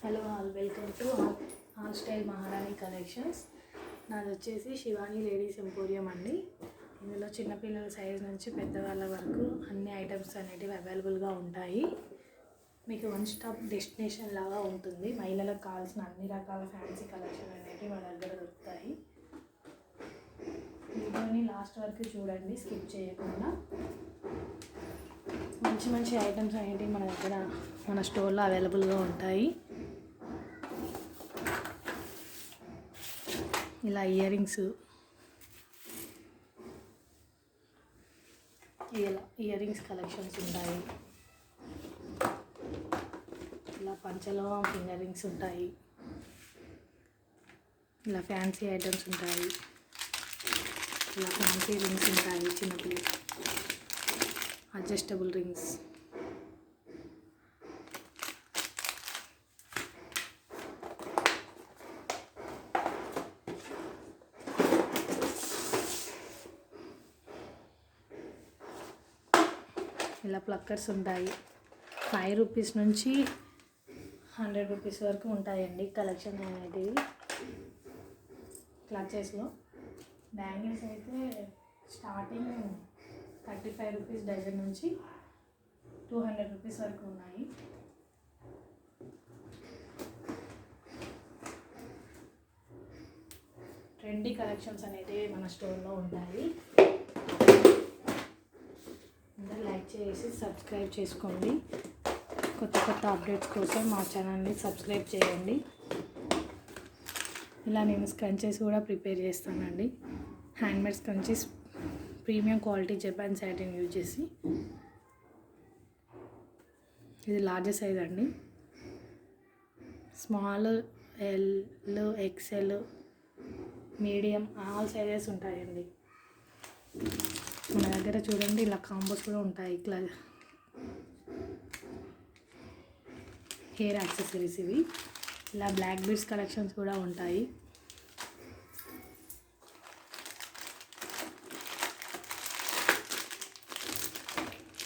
Hello all, welcome to all style మహారాణి collections. నాది వచ్చేసి శివాని లేడీస్ ఎంపోరియం అండి. ఇందులో చిన్నపిల్లల సైజ్ నుంచి పెద్దవాళ్ళ వరకు అన్ని ఐటమ్స్ అనేటివి అవైలబుల్గా ఉంటాయి. మీకు వన్ స్టాప్ డెస్టినేషన్ లాగా ఉంటుంది. మహిళలకు కావాల్సిన అన్ని రకాల ఫ్యాన్సీ కలెక్షన్ అనేటివి మన దగ్గర దొరుకుతాయి. వీడియోని లాస్ట్ వరకు చూడండి, స్కిప్ చేయకుండా. మంచి మంచి ఐటమ్స్ అనేటివి మన దగ్గర మన స్టోర్లో అవైలబుల్గా ఉంటాయి. ఇలా ఇయర్ రింగ్స్, కలెక్షన్స్ ఉంటాయి. ఇలా పంచలో ఫింగర్ రింగ్స్ ఉంటాయి. ఇలా ఫ్యాన్సీ ఐటమ్స్ ఉంటాయి. ఇలా ఫ్యాన్సీ రింగ్స్ ఉంటాయి. చిన్నపిల్లలు అడ్జస్టబుల్ రింగ్స్, ఇలా ప్లక్కర్స్ ఉంటాయి. 5 రూపీస్ నుంచి 100 రూపీస్ వరకు ఉంటాయండి కలెక్షన్ అనేటివి. క్లచెస్లో బ్యాంగిల్స్ అయితే స్టార్టింగ్ 35 రూపీస్ డజన్ నుంచి 200 రూపీస్ వరకు ఉన్నాయి. ట్రెండీ కలెక్షన్స్ అనేటివి మన స్టోర్లో ఉంటాయి. అందరూ లైక్ చేసి సబ్స్క్రైబ్ చేసుకోండి. కొత్త అప్డేట్స్ కోసం మా ఛానల్ని సబ్స్క్రైబ్ చేయండి. ఇలా నేను స్కంచెస్ కూడా ప్రిపేర్ చేస్తానండి. Handmade scrunchies, premium quality Japan satin use చేసి. ఇది లార్జ్ సైజ్ అండి. Small, L, XL, medium, all sizes ఉంటాయండి మన దగ్గర. చూడండి, ఇలా కాంబోస్ కూడా ఉంటాయి. ఇట్లా హెయిర్ యాక్సెసరీస్ ఇవి. ఇలా బ్లాక్ బీడ్స్ కలెక్షన్స్ కూడా ఉంటాయి.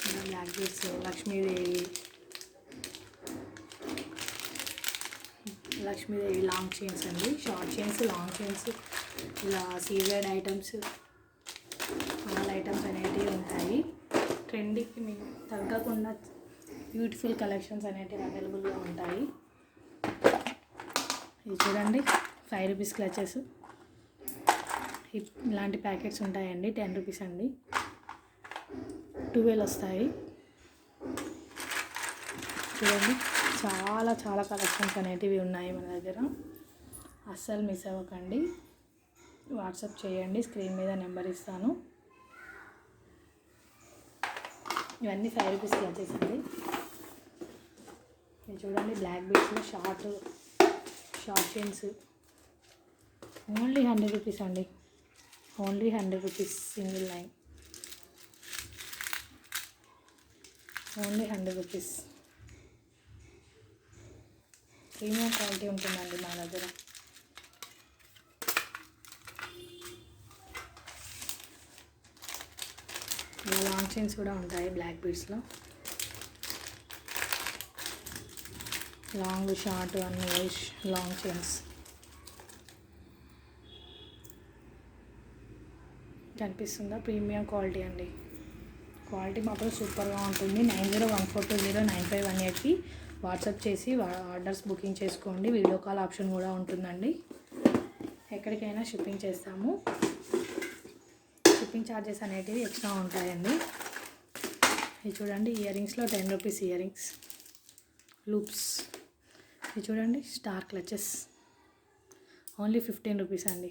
ఇలా black beads, Lakshmidevi long chains అండి. షార్ట్ చైన్స్, లాంగ్ చైన్స్, ఇలా సీజెడ్ ఐటమ్స్, ఆల్ ఐటమ్స్ అనేటివి ఉంటాయి. ట్రెండీకి మీకు తగ్గకుండా బ్యూటిఫుల్ కలెక్షన్స్ అనేటివి అవైలబుల్గా ఉంటాయి. ఇది చూడండి, 5 రూపీస్ క్లచెస్. ఇలాంటి ప్యాకెట్స్ ఉంటాయండి. 10 రూపీస్ అండి. 12 వస్తాయి. చూడండి, చాలా కలెక్షన్స్ అనేటివి ఉన్నాయి మన దగ్గర. అస్సలు మిస్ అవ్వకండి. వాట్సాప్ చేయండి, స్క్రీన్ మీద నెంబర్ ఇస్తాను. ఇవన్నీ 5 రూపీస్ క్లచెస్ అండి. ఇది చూడండి, బ్లాక్ బీడ్స్లో షార్ట్ చైన్స్. ఓన్లీ 100 రూపీస్ అండి. Only 100 rupees single line. Only 100 rupees. Premium quality ఉంటుందండి మా దగ్గర. ఇలా లాంగ్ చైన్స్ కూడా ఉంటాయి బ్లాక్ బీడ్స్లో. లాంగ్, షార్ట్ అన్ని లాంగ్ చైన్స్ కనిపిస్తుందా? ప్రీమియం క్వాలిటీ అండి. క్వాలిటీ మాత్రం సూపర్గా ఉంటుంది. 9014209518కి వాట్సాప్ చేసి ఆర్డర్స్ బుకింగ్ చేసుకోండి. వీడియో కాల్ ఆప్షన్ కూడా ఉంటుందండి. ఎక్కడికైనా షిప్పింగ్ చేస్తాము. షిప్పింగ్ ఛార్జెస్ అనేటివి ఎక్స్ట్రా ఉంటాయండి. ఇది చూడండి, ఇయర్ రింగ్స్లో 10 రూపీస్ ఇయర్ రింగ్స్, లూప్స్. ఇది చూడండి, స్టార్ క్లచెస్. ఓన్లీ 15 రూపీస్ అండి.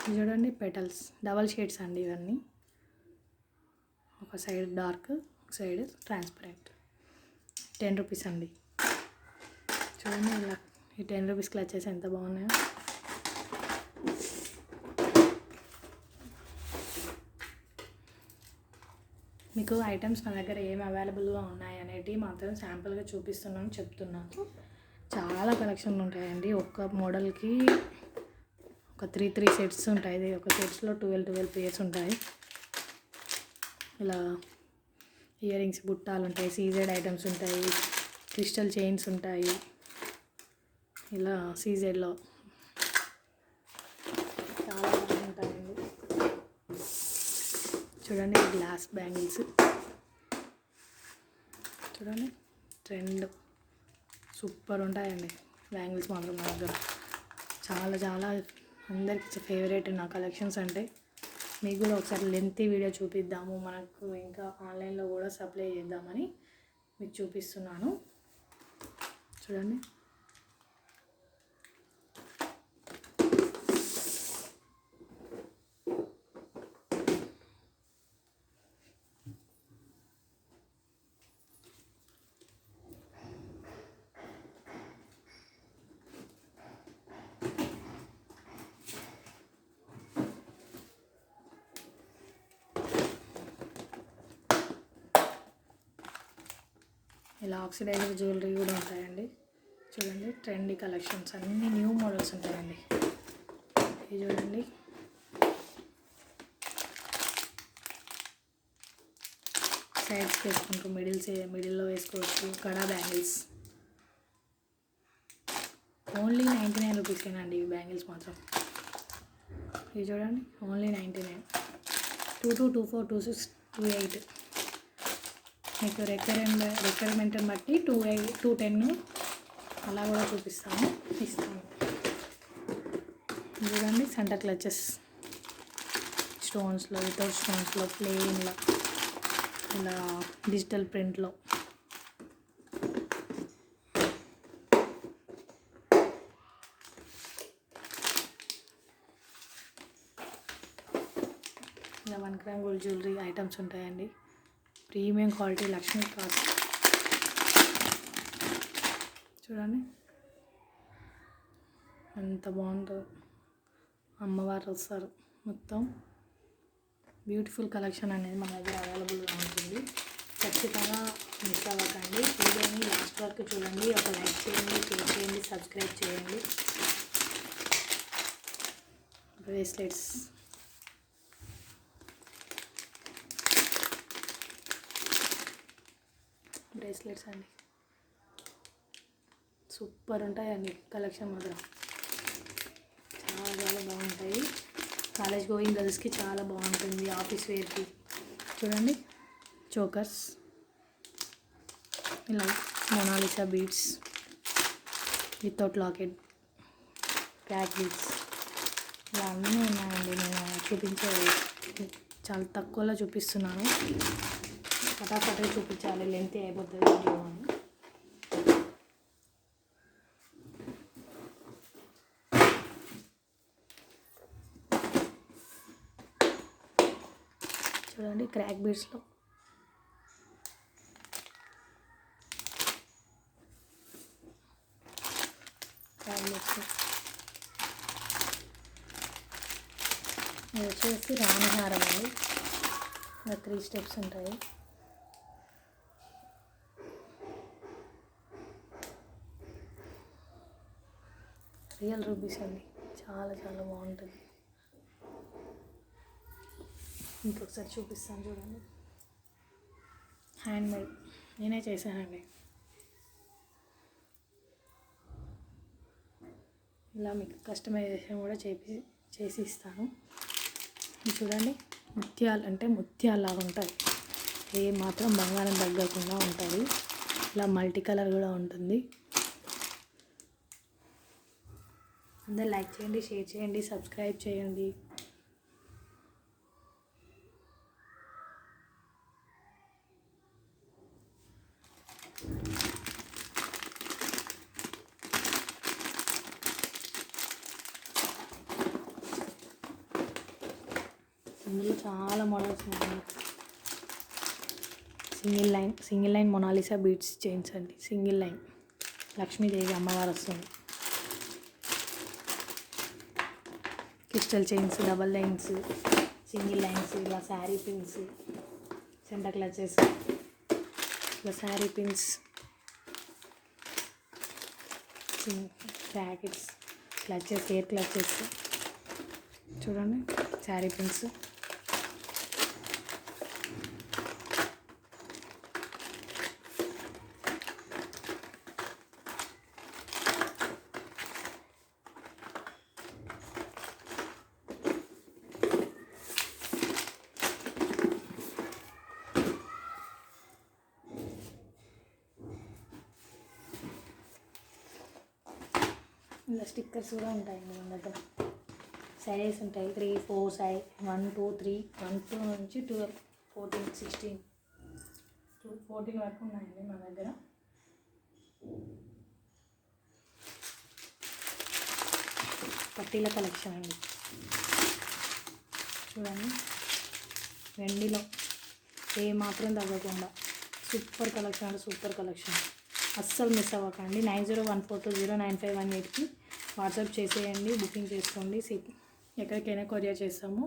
ఇది చూడండి, పెటల్స్, డబల్ షేడ్స్ అండి ఇవన్నీ. ఒక సైడ్ డార్క్, ఒక సైడ్ ట్రాన్స్పరెంట్. 10 రూపీస్ అండి. చూడండి, ఇలా ఈ 10 రూపీస్ క్లచెస్ ఎంత బాగున్నాయో. మీకు ఐటమ్స్ మన దగ్గర ఏమి అవైలబుల్గా ఉన్నాయి అనేటివి మాత్రం శాంపుల్గా చెప్తున్నాను. చాలా కలెక్షన్లు ఉంటాయండి. ఒక్క మోడల్కి ఒక 3 సెట్స్ ఉంటాయి. ఒక సెట్స్లో 12 పేర్స్ ఉంటాయి. ఇలా ఇయర్ రింగ్స్ బుట్టాలు ఉంటాయి, సీజెడ్ ఐటమ్స్ ఉంటాయి, క్రిస్టల్ చైన్స్ ఉంటాయి. ఇలా సీజెడ్లో చాలా బాగుంటాయండి. చూడండి గ్లాస్ బ్యాంగిల్స్ చూడండి, ట్రెండ్ సూపర్ ఉంటాయండి బ్యాంగిల్స్ మాత్రం మా దగ్గర. చాలా చాలా అందరికి ఫేవరెట్ నా కలెక్షన్స్ అంటే. మీకు కూడా ఒకసారి లెంతీ వీడియో చూపిద్దాము, మనకు ఇంకా ఆన్లైన్లో కూడా సప్లై చేద్దామని మీకు చూపిస్తున్నాను. చూడండి ఇలా ఆక్సిడైజ్డ్ జ్యువెలరీ కూడా ఉంటాయండి. చూడండి ట్రెండీ కలెక్షన్స్ అన్నీ న్యూ మోడల్స్ ఉంటాయండి. ఇది చూడండి సైడ్స్ వేసుకుంటూ మిడిల్లో వేసుకోవచ్చు. కడా బ్యాంగిల్స్ ఓన్లీ 99 రూపీసేనండి ఇవి బ్యాంగిల్స్ మాత్రం. ఇది చూడండి ఓన్లీ 99. 22, 24, 26, 28 మీకు రిక్వైర్మెంట్ని బట్టి 210 అలా కూడా ఇస్తాను. చూడండి సెంటర్ క్లచెస్ స్టోన్స్లో, వితౌట్ స్టోన్స్లో, ప్లెయిన్లో, ఇలా డిజిటల్ ప్రింట్లో. ఇలా 1 గ్రామ్ గోల్డ్ జ్యువెలరీ ఐటమ్స్ ఉంటాయండి. Premium quality Lakshmi cost. చూడండి ఎంత బాగుంటుందో, అమ్మవారు వస్తారు. మొత్తం బ్యూటిఫుల్ కలెక్షన్ అనేది మన దగ్గర అవైలబుల్గా ఉంటుంది. ఖచ్చితంగా మిస్ అవ్వకండి. వీడియోని లాస్ట్ వరకు చూడండి. ఒక లైక్ చేయండి, షేర్ చేయండి, సబ్స్క్రైబ్ చేయండి. బ్రేస్లెట్స్ అండి సూపర్ ఉంటాయండి కలెక్షన్ మాత్రం. చాలా చాలా బాగుంటాయి. కాలేజ్ గోయింగ్ గర్ల్స్కి చాలా బాగుంటుంది, ఆఫీస్ వేర్కి. చూడండి చోకర్స్, ఇలా Mona Lisa beads without locket, crack beads, ఇలా అన్నీ ఉన్నాయండి. నేను చాలా తక్కువలో చూపిస్తున్నాను. ఫటాఫటే చూపించాలి, లెంత్ అయిపోతుంది వీడియో అని. చూడండి క్రాక్ బీడ్స్లో ఇది వచ్చేసి రాణిహారం అండి. ఇలా 3 స్టెప్స్ ఉంటాయి. రియల్ రూబీస్ అండి, చాలా చాలా బాగుంటుంది. ఇంకొకసారి చూపిస్తాను చూడండి. హ్యాండ్మేడ్ నేనే చేశానండి. ఇలా మీకు కస్టమైజేషన్ కూడా చేసి ఇస్తాను. చూడండి ముత్యాలు అంటే ముత్యాల్లాగా ఉంటాయి, ఏ మాత్రం బంగారం తగ్గకుండా ఉంటుంది. ఇలా మల్టీ కలర్ కూడా ఉంటుంది. అందరూ లైక్ చేయండి, షేర్ చేయండి, సబ్స్క్రైబ్ చేయండి. ఇందులో చాలా మోడల్స్ ఉన్నాయి. Single line Mona Lisa beads chains అండి. సింగిల్ లైన్ లక్ష్మీదేవి అమ్మవారు వస్తుంది. Crystal chains, double lines, single lines, ఇలా శారీ పిన్స్, సెంటర్ క్లచెస్, ఇలా sari pins, packets, clutches, hair clutches. చూడండి శారీ పిన్స్, ఇలా స్టిక్కర్స్ కూడా ఉంటాయండి మన దగ్గర. సైజెస్ ఉంటాయి 3, 4 సైజ్ 1, 2, 3, 1, 2 నుంచి 12, 14, 16, 14 వరకు ఉన్నాయండి మన దగ్గర. పట్టీల కలెక్షన్ అండి. చూడండి, వెండిలో ఏ మాత్రం తగ్గకుండా సూపర్ కలెక్షన్ అంటే సూపర్ కలెక్షన్. అస్సలు మిస్ అవ్వకండి. 9014209518కి వాట్సాప్ చేసేయండి, బుకింగ్ చేసుకోండి. ఎక్కడికైనా కొరియర్ చేస్తాము,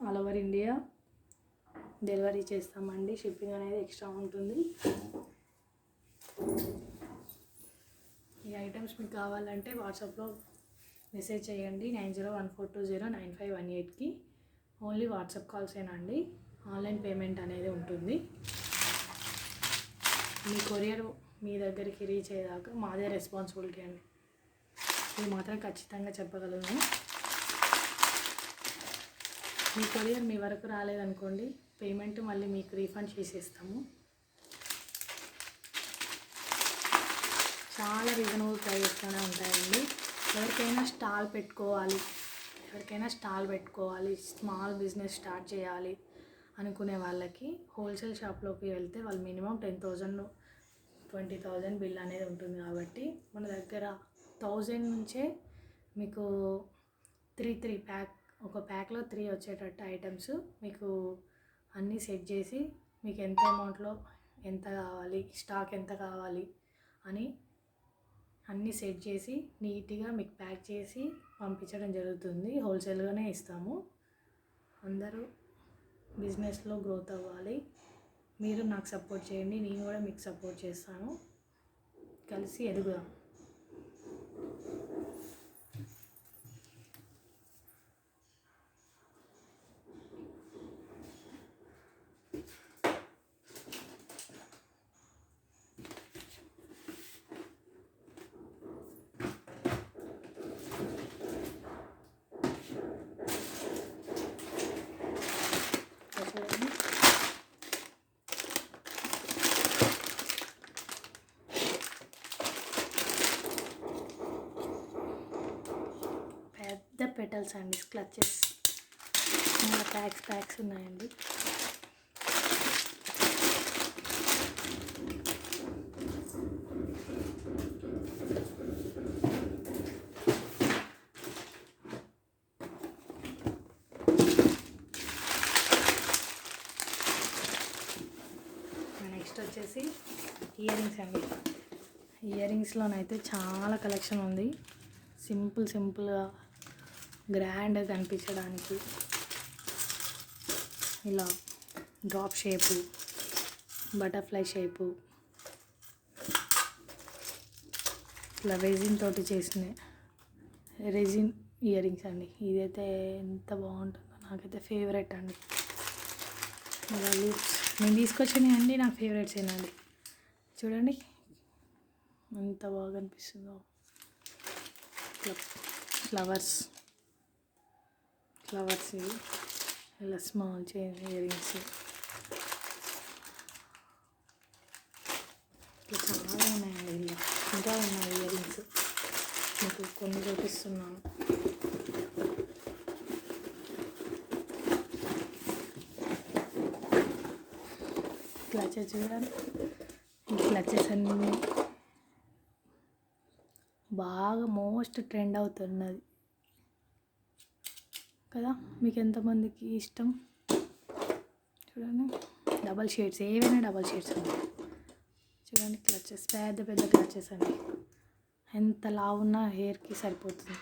ఆల్ ఓవర్ ఇండియా డెలివరీ చేస్తామండి. షిప్పింగ్ అనేది ఎక్స్ట్రా ఉంటుంది. ఈ ఐటమ్స్ మీకు కావాలంటే వాట్సాప్లో మెసేజ్ చేయండి 9014209518కి. ఓన్లీ వాట్సాప్ కాల్సేనండి, ఆన్లైన్ పేమెంట్ అనేది ఉంటుంది. మీ కొరియర్ మీ దగ్గరికి రీచ్ అయ్యేదాకా మాదే రెస్పాన్సిబిలిటీ అండి, ఇది మాత్రం ఖచ్చితంగా చెప్పగలను. మీ కొరియర్ మీ వరకు రాలేదనుకోండి, పేమెంట్ మళ్ళీ మీకు రీఫండ్ చేసేస్తాము. చాలా రీజనబుల్ ప్రైజెస్తోనే ఉంటాయండి. ఎవరికైనా స్టాల్ పెట్టుకోవాలి, స్మాల్ బిజినెస్ స్టార్ట్ చేయాలి అనుకునే వాళ్ళకి హోల్సేల్ షాప్లోకి వెళ్తే వాళ్ళు మినిమం 10,000 20,000 బిల్ అనేది ఉంటుంది. కాబట్టి మన దగ్గర 1000 నుంచే మీకు 3 ప్యాక్, ఒక ప్యాక్లో 3 వచ్చేటట్టు ఐటమ్స్ మీకు అన్నీ సెట్ చేసి, మీకు ఎంత అమౌంట్లో ఎంత కావాలి, స్టాక్ ఎంత కావాలి అని అన్నీ సెట్ చేసి నీట్గా మీకు ప్యాక్ చేసి పంపించడం జరుగుతుంది. హోల్సేల్గానే ఇస్తాము. అందరూ బిజినెస్లో గ్రోత్ అవ్వాలి. మీరు నాకు సపోర్ట్ చేయండి, నేను కూడా మీకు సపోర్ట్ చేస్తాను. కలిసి ఎదుగుదాం. పెద్ద పెటల్స్ అండి, క్లచెస్, ఇంకా ప్యాక్స్ ఉన్నాయండి. నెక్స్ట్ వచ్చేసి ఇయర్ రింగ్స్ అండి. ఇయర్ రింగ్స్లోనైతే చాలా కలెక్షన్ ఉంది. సింపుల్గా గ్రాండ్గా కనిపించడానికి ఇలా డ్రాప్ షేపు, బటర్ఫ్లై షేపు, ఇలా రెజిన్ తోటి చేసిన రెజిన్ ఇయర్ రింగ్స్ అండి. ఇదైతే ఎంత బాగుంటుందో, నాకైతే ఫేవరెట్ అండి. ఇలా లిప్స్ నేను తీసుకొచ్చినవి అండి నాకు ఫేవరెట్స్ ఏనండి. చూడండి ఎంత బాగా అనిపిస్తుందో. ఫ్లవర్స్ ఇవి ఇలా స్మాల్ చైన్ ఇయర్ రింగ్స్, ఇట్లా చాలా ఉన్నాయండి. ఇలా ఇంకా ఉన్నాయి ఇయర్ రింగ్స్, మీకు కొన్ని చూపిస్తున్నాను. క్లచెస్ చూడండి, ఈ క్లచెస్ అన్నీ బాగా మోస్ట్ ట్రెండ్ అవుతున్నది కదా, మీకు ఎంతమందికి ఇష్టం. చూడండి డబల్ షేడ్స్, ఏవైనా డబల్ షేడ్స్ అండి. చూడండి క్లచెస్, పెద్ద క్లచెస్ అండి. ఎంత లావున్నా హెయిర్కి సరిపోతుంది.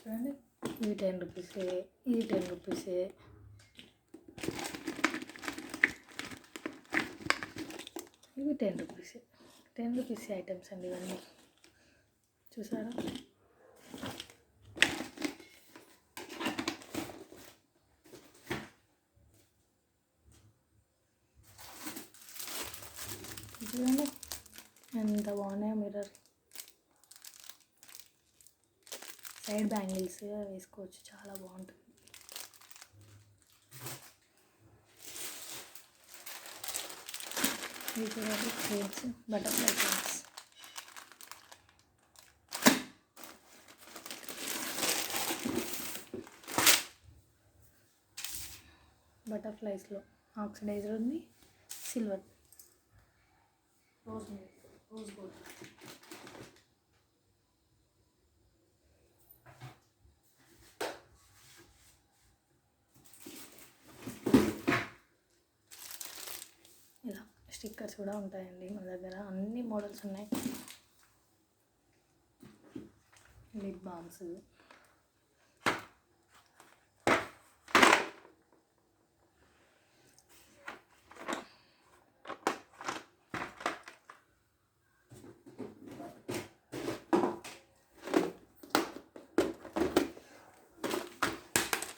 చూడండి ఇవి 10 రూపీసే, ఇది 10 రూపీసే. ఇవి 10 రూపీసే. 10 రూపీస్ ఐటమ్స్ అండి ఇవన్నీ. చూసారా చూడండి ఎంత బాగున్నాయో మిర్రర్. సైడ్ బ్యాంగిల్స్ వేసుకోవచ్చు, చాలా బాగుంటుంది. ఇవి చూడండి చైన్స్, బటర్ఫ్లై చైన్స్. బటర్ఫ్లైస్లో ఆక్సిడైజర్ ఉంది, సిల్వర్, రోజ్ గోల్డ్. ఇలా స్టిక్కర్స్ కూడా ఉంటాయండి మన దగ్గర, అన్ని మోడల్స్ ఉన్నాయి. లిప్ బామ్స్,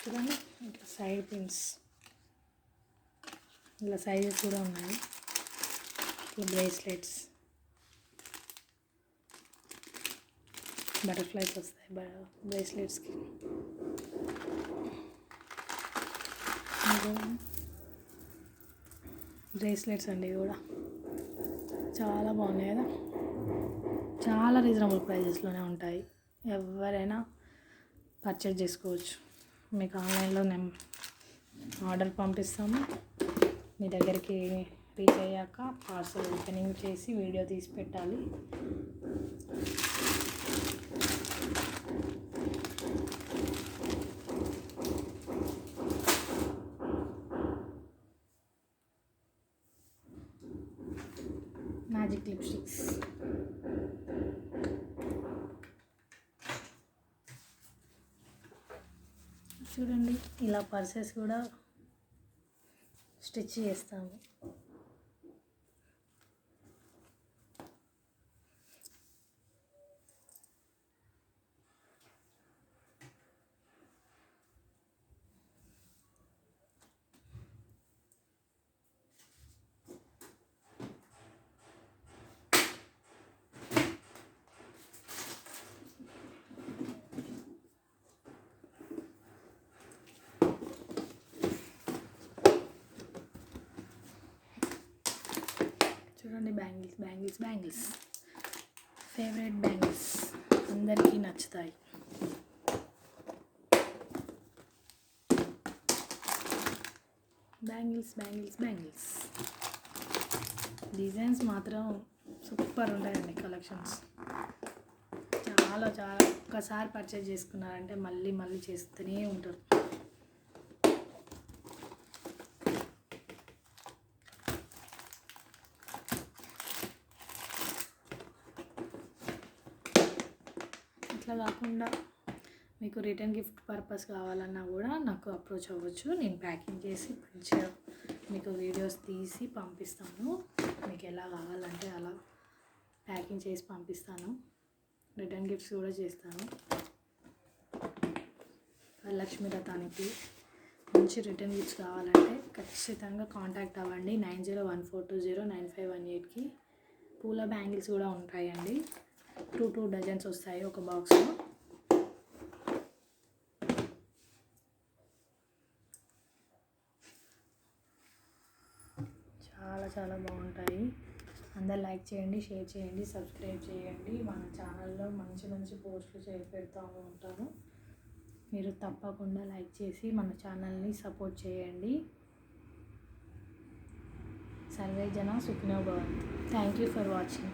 చూడండి ఇట్లా సైడ్ పిన్స్, ఇలా సైజెస్ కూడా ఉన్నాయి. ఈ బ్రేస్లెట్స్, బటర్ఫ్లైస్ వస్తాయి బ్రేస్లెట్స్కి. బ్రేస్లెట్స్ అండి ఇవి కూడా చాలా బాగున్నాయి కదా, చాలా రీజనబుల్ ప్రైజెస్లోనే ఉంటాయి. ఎవరైనా పర్చేజ్ చేసుకోవచ్చు. మీకు ఆన్లైన్లో ఆర్డర్ పంపిస్తాము, మీ దగ్గరికి రీచ్ అయ్యాక పార్సల్ ఓపెనింగ్ చేసి వీడియో తీసి పెట్టాలి. మ్యాజిక్ లిప్స్టిక్స్, చూడండి ఇలా పర్సెస్ కూడా స్టిచ్ చేస్తాము. చూడండి బ్యాంగిల్స్ ఫేవరెట్ బ్యాంగిల్స్, అందరికీ నచ్చుతాయి. బ్యాంగిల్స్ డిజైన్స్ మాత్రం సూపర్ ఉంటాయండి. కలెక్షన్స్ చాలా ఒక్కసారి పర్చేజ్ చేసుకున్నారంటే మళ్ళీ చేస్తూనే ఉంటారు. ఇట్లా కాకుండా మీకు రిటర్న్ గిఫ్ట్ పర్పస్ కావాలన్నా కూడా నాకు అప్రోచ్ అవ్వచ్చు. నేను ప్యాకింగ్ చేసి మంచిగా మీకు వీడియోస్ తీసి పంపిస్తాను. మీకు ఎలా కావాలంటే అలా ప్యాకింగ్ చేసి పంపిస్తాను. రిటర్న్ గిఫ్ట్స్ కూడా చేస్తాను. వరలక్ష్మి వ్రతానికి మంచి రిటర్న్ గిఫ్ట్స్ కావాలంటే ఖచ్చితంగా కాంటాక్ట్ అవ్వండి. 9014209518కి. పూల బ్యాంగిల్స్ కూడా ఉంటాయండి. 2 డజన్స్ వస్తాయి ఒక బాక్స్లో. చాలా బాగుంటాయి. అందరు లైక్ చేయండి, షేర్ చేయండి, సబ్స్క్రైబ్ చేయండి. మన ఛానల్లో మంచి పోస్టులు పెడతా ఉంటాను. మీరు తప్పకుండా లైక్ చేసి మన ఛానల్ని సపోర్ట్ చేయండి. సర్వే జన సుఖినో భవంతు. Thank you for watching.